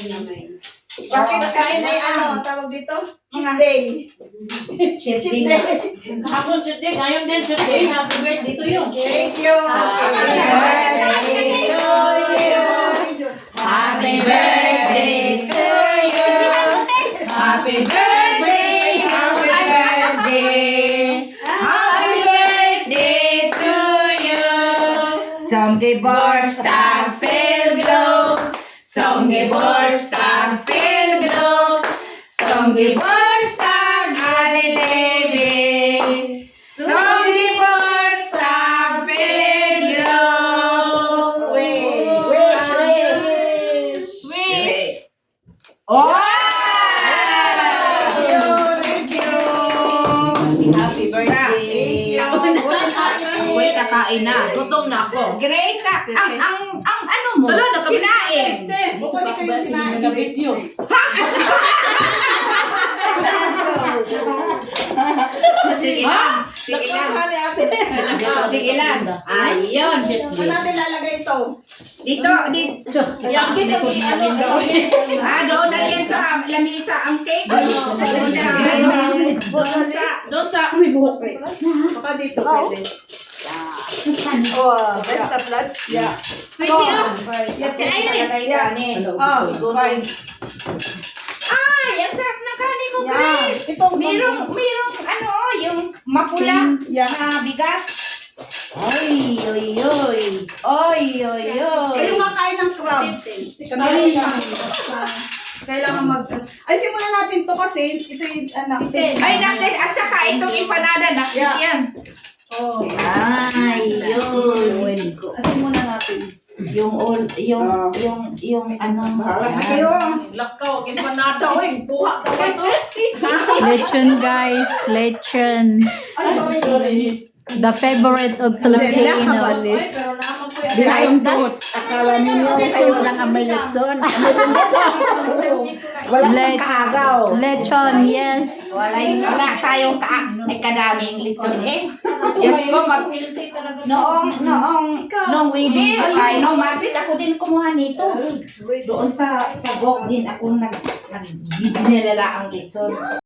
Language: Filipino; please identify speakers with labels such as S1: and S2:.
S1: Bakit kain ay ano, tawag dito? Cheat day.
S2: Cheat day. Hapon cheat day, ngayon din cheat day. Happy birthday to you.
S1: Thank you.
S2: Happy birthday to you. Happy birthday to you. Happy birthday, happy birthday. Happy birthday to you. Som geburtstag Philblo. Som geburtstag Philblo. Som geburtstag alle Levi. Som geburtstag Philblo. Wish. Oh!
S1: Happy birthday.
S3: Wait, kakain na.
S2: Gutom na ako.
S3: Grace, ang ano mo?
S2: Wala, nakabit.
S3: Sinain.
S1: Bukod ito yung sinain.
S2: Naka-video.
S3: Sige lang. Sige lang.
S1: Nakuha ni ate.
S3: Sige lang. Ayun.
S1: Saan natin lalagay ito?
S3: Dito, dito.
S2: Yan, kita mo ano.
S3: Doon na yan sa lamisa ang cake.
S2: Doon sa...
S1: Wait. Baka dito pwede. Oh, best of luck. Yeah.
S3: Yan talaga yung kanin.
S1: Oh, fine.
S3: Ay, ang sarap ng kanin mo,
S1: Yeah.
S3: Grace.
S1: Itong
S3: Merong ano, yung mapula
S1: Yeah.
S3: na bigas. Oy, oy, oy. Oy, oy, oy.
S1: Kayo makain ng crabs. Kailangan mag... Ay, simulan natin to kasi ito yung anak.
S3: Ay, nakis. At saka itong empanada, nakis
S1: Yeah.
S3: yan.
S1: Oh.
S3: Ay, yun.
S1: Asin muna natin.
S3: Yung ano.
S1: Bahala na kayo.
S2: Lakaw, empanada, weng. Buha ka ba ito?
S4: Lechon guys, lechon.
S1: Ay, sorry.
S4: The favorite of Filipinos.
S2: Ay, pero naman po yan.
S4: Bisundot.
S5: Akala ninyo kayo lang ang may litson. Wala kang kahagaw.
S4: Lechon, yes.
S3: Wala tayong kadaming lechon eh. Diyos ko, noong wedding, ay, noong Martes, ako din kumuha nito. Doon sa Gok din ako nag-dinilala ang lechon.